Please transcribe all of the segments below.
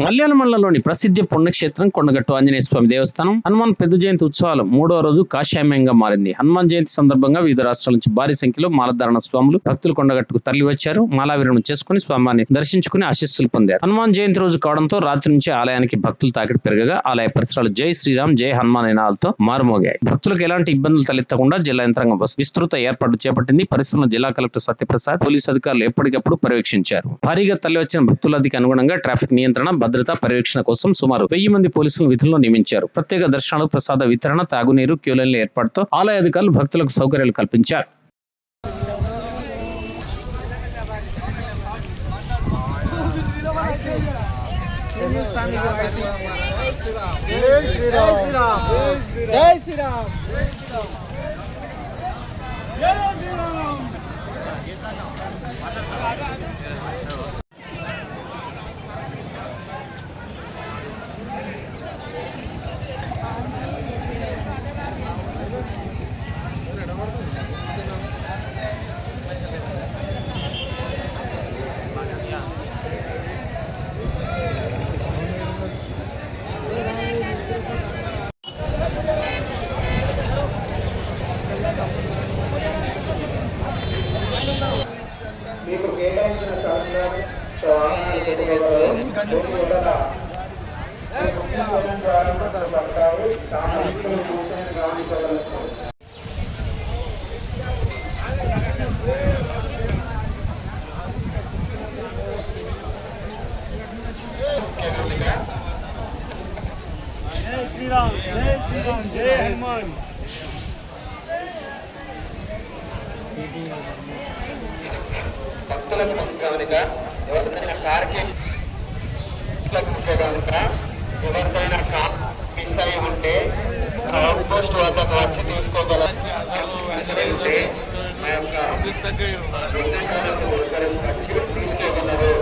మల్యాల మండలంలోని ప్రసిద్ధ పుణ్యక్షేత్రం కొండగట్టు ఆంజనేయ స్వామి దేవస్థానం హనుమాన్ పెద్ద జయంతి ఉత్సవాలు 3వ రోజు కాశ్యామ్యంగా మారింది. హనుమాన్ జయంతి సందర్భంగా వివిధ రాష్ట్రాల నుంచి భారీ సంఖ్యలో మాలధారణ స్వాములు భక్తులు కొండగట్టుకు తరలి వచ్చారు. మాలావిరణం చేసుకుని స్వామిని దర్శించుకుని ఆశీస్సులు పొందారు. హనుమాన్ జయంతి రోజు కావడంతో రాత్రి నుంచి ఆలయానికి భక్తులు తాకిడి పెరగగా ఆలయ పరిసరాలు జై శ్రీరామ్ జై హనుమాన్ నినాదాలతో మారుమోగాయి. భక్తులకు ఎలాంటి ఇబ్బందులు తలెత్తకుండా జిల్లా యంత్రాంగం విస్తృత ఏర్పాట్లు చేపట్టింది. పరిశ్రమ జిల్లా కలెక్టర్ సత్యప్రసాద్ పోలీసు అధికారులు ఎప్పటికప్పుడు పర్యవేక్షించారు. భారీగా తరలి వచ్చిన భక్తులకి అనుగుణంగా ట్రాఫిక్ నియంత్రణ భద్రతా పర్యవేక్షణ కోసం సుమారు 1000 మంది పోలీసులను విధుల్లో నియమించారు. ప్రత్యేక దర్శనాలు, ప్రసాద వితరణ, తాగునీరు, క్యూలైన్ల ఏర్పాటుతో ఆలయ అధికారులు భక్తులకు సౌకర్యాలు కల్పించారు. మీకు కేటాయించిన వాహనాలు జై శ్రీరామ్ జై శ్రీరామ్ జై హనుమాన్. భక్తులకు కనుక ఎవరికైనా కార్కి కనుక ఎవరికైనా కార్ మిస్ అయి ఉంటే అవుట్ పోస్ట్ వద్దకు వచ్చి తీసుకోగల ప్రదేశాలకు వచ్చి తీసుకోగలరు.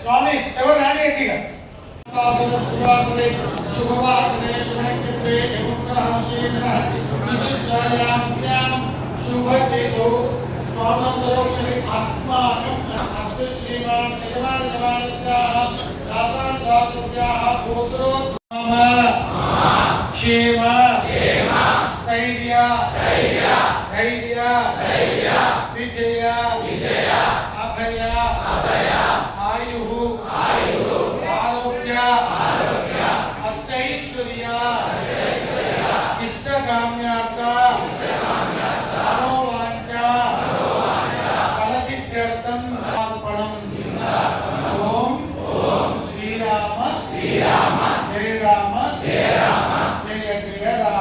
స్వామి ఎవరు రాని శుభవాసనే శుభక్షేత్రే శుభదేతో స్వామంతరోక్షరి అస్మాకం అస్య శ్రీమాన్ యజమానస్యాః దాసాస్యాః పుత్రో క్షేమ స్థైర్య ధైర్య విజయ అభయ ఆయు ఆరోగ్య అష్టైశ్వర్య ఇష్టకామ్యార్థ మనోవాంఛ ఫలసిద్ధ్యర్థం అర్పణం. ఓం శ్రీరామ జయ రామ జయ జయ శ్రీరామ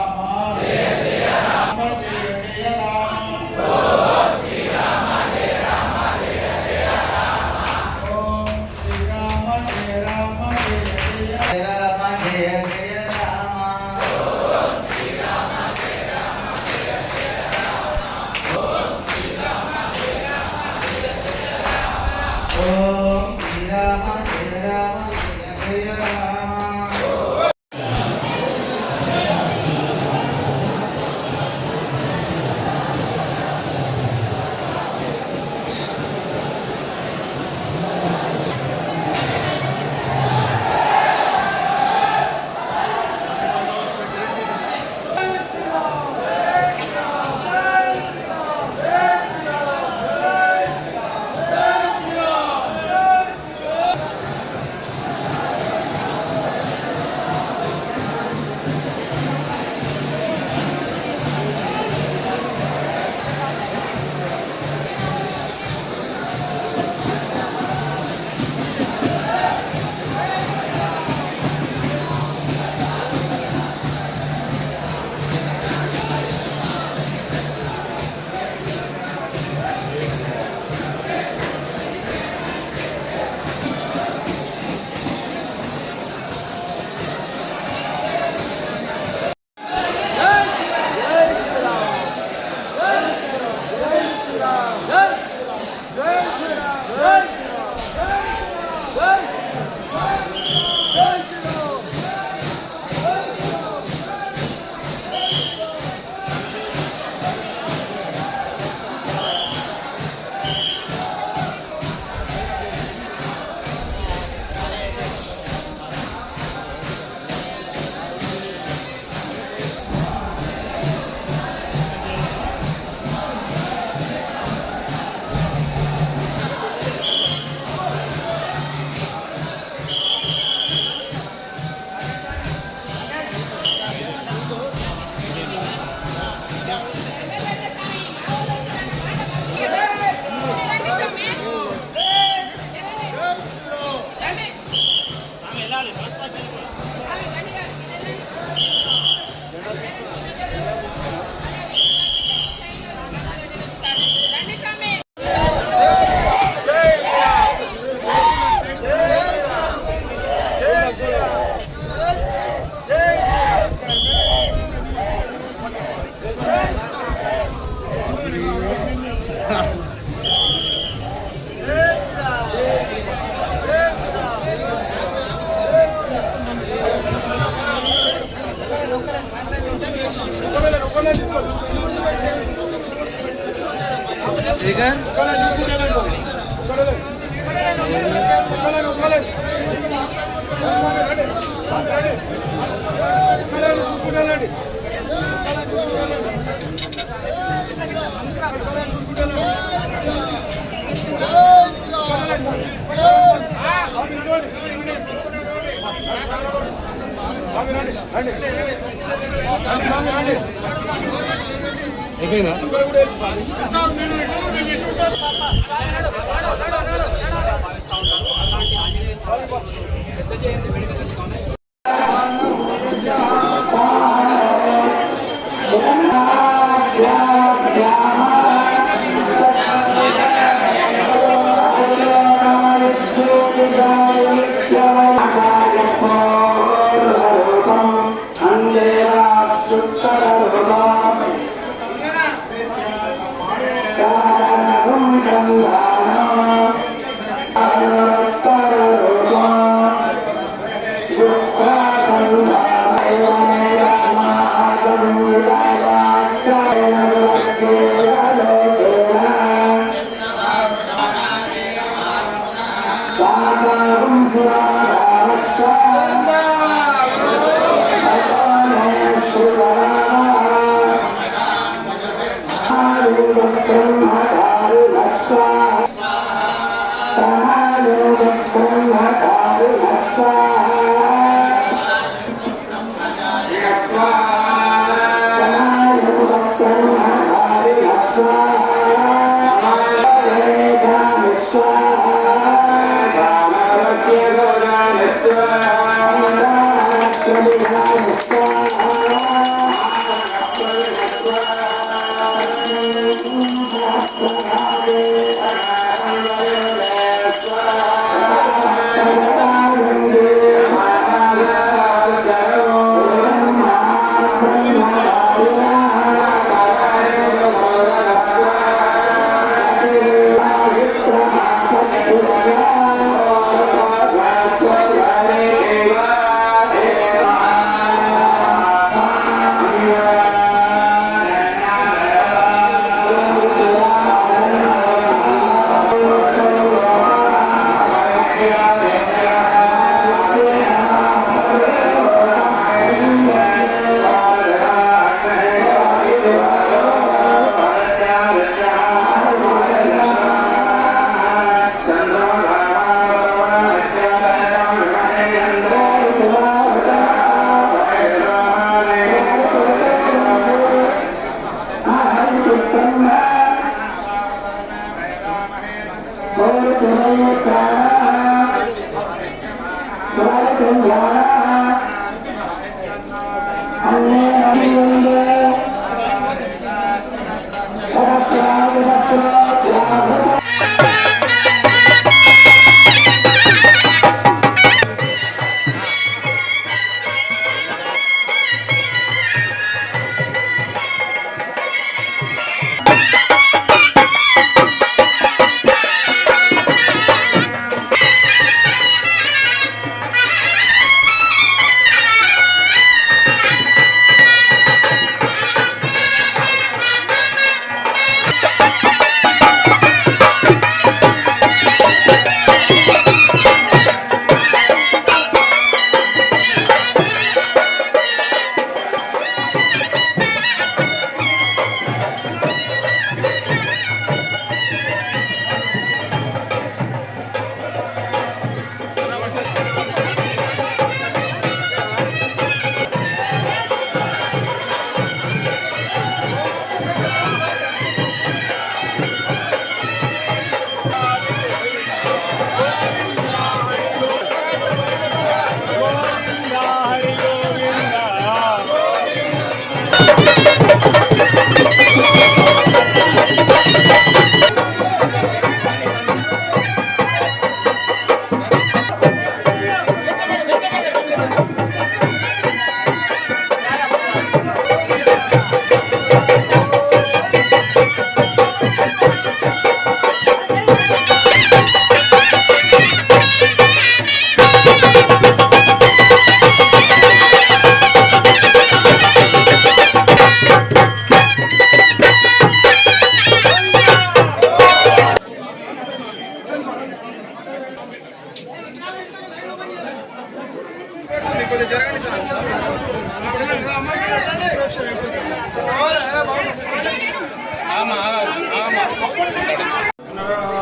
లక్షలు అయిపోతుంది.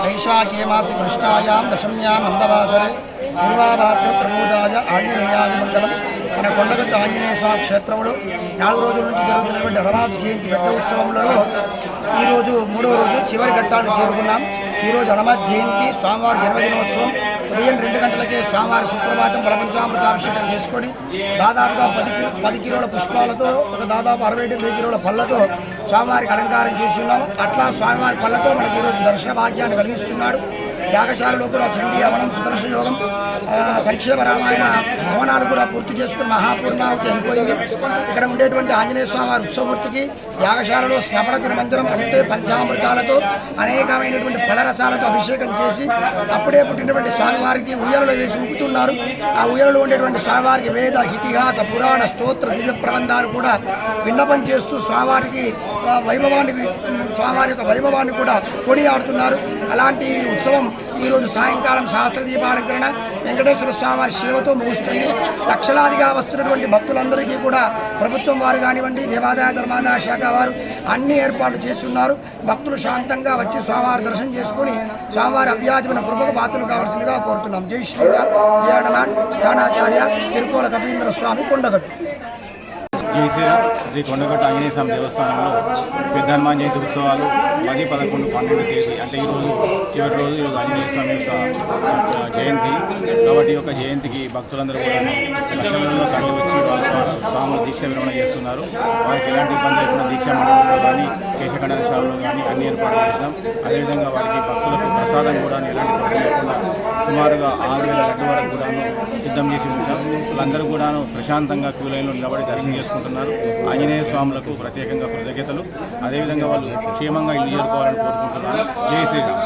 వైశాఖే మాసి కృష్ణాయాం దశమ్యాం మందవాసరే పూర్వాభాద్ర ప్రబోధాయ ఆంజనేయాది మంగళం. మన కొండగట్టు ఆంజనేయ స్వామి క్షేత్రంలో 4 రోజుల నుంచి జరుగుతున్నటువంటి హనుమాన్ జయంతి పెద్ద ఉత్సవంలో ఈరోజు 3వ రోజు చివరి ఘట్టాన్ని చేరుకున్నాం. ఈరోజు హనుమాన్ జయంతి స్వామివారి జన్మదినోత్సవం. ఉదయం 2 గంటలకే స్వామివారి సుప్రభాతం బలపంచామృతాభిషేకం చేసుకొని దాదాపుగా 10 కిలోల పుష్పాలతో దాదాపు 60-70 కిలోల పళ్ళతో స్వామివారికి అలంకారం చేసి ఉన్నాము. అట్లా స్వామివారి పళ్ళతో మనకి ఈరోజు దర్శన భాగ్యాన్ని కలిగిస్తున్నాడు. యాగశాలలో కూడా చండీ హవనం, సుదర్శన యోగం, సంక్షేమ రామాయణ హవనాలు కూడా పూర్తి చేసుకుని మహాపూర్ణావతి అయిపోయింది. ఇక్కడ ఉండేటువంటి ఆంజనేయ స్వామి వారి ఉత్సవమూర్తికి యాగశాలలో స్నపన తిరుమంజనం అంటే పంచామృతాలతో అనేకమైనటువంటి ఫలరసాలతో అభిషేకం చేసి అప్పుడే పుట్టినటువంటి స్వామివారికి ఉయ్యలలో వేసి ఊపుతున్నారు. ఆ ఉయ్యలలో ఉండేటువంటి స్వామివారికి వేద, ఇతిహాస, పురాణ, స్తోత్ర, దివ్య ప్రబంధాలు కూడా విన్నపం చేస్తూ స్వామివారికి స్వామివారి యొక్క వైభవాన్ని కూడా కొనియాడుతున్నారు. అలాంటి ఉత్సవం ఈరోజు సాయంకాలం సహస్ర దీపాలంకరణ వెంకటేశ్వర స్వామివారి సేవతో ముగుస్తుంది. లక్షలాదిగా వస్తున్నటువంటి భక్తులందరికీ కూడా ప్రభుత్వం వారు కానివ్వండి, దేవాదాయ ధర్మాదాయ శాఖ వారు అన్ని ఏర్పాట్లు చేస్తున్నారు. భక్తులు శాంతంగా వచ్చి స్వామివారి దర్శనం చేసుకుని స్వామివారి అభ్యాజమైన కృపకు పాత్రలు కావాల్సిందిగా కోరుతున్నాం. జై శ్రీరామ్. జయ హనుమాన్. స్థానాచార్య తిరుకోల కపీంద్ర స్వామి, కొండగట్టు. జై శ్రీరామ్. శ్రీ కొండగట్టు ఆంజనేయ స్వామి దేవస్థానంలో పెద్ద హనుమాన్ జయంతి ఉత్సవాలు 10, 11, 12 తేదీ అంటే ఈరోజు చివరి రోజు ఈరోజు ఆంజనేయ స్వామి యొక్క జయంతి. కాబట్టి యొక్క జయంతికి భక్తులందరూ కూడా లక్షలలో తరలి వచ్చి వాళ్ళ స్వాములు దీక్ష విరమణ చేస్తున్నారు. వారికి ఎలాంటి ఇబ్బంది లేకుండా దీక్షా మండలంలో కానీ కేశఖండన శాలలో కానీ అన్ని ఏర్పాట్లు చేసినాం. అదేవిధంగా వారికి భక్తులకు ప్రసాదం కూడా ఎలాంటి ఖర్చు లేకుండా సుమారుగా 6,000 లడ్డు వరకు కూడాను సిద్ధం చేసి ఉంచాం. వాళ్ళందరూ కూడాను ప్రశాంతంగా క్యూ లైన్లో నిలబడి దర్శనం చేసుకుంటున్నారు. ఆంజనేయ స్వాములకు ప్రత్యేకంగా కృతజ్ఞతలు. అదేవిధంగా వాళ్ళు క్షేమంగా ఇల్లు చేరుకోవాలని కోరుకుంటున్నాను. జై శ్రీరామ్.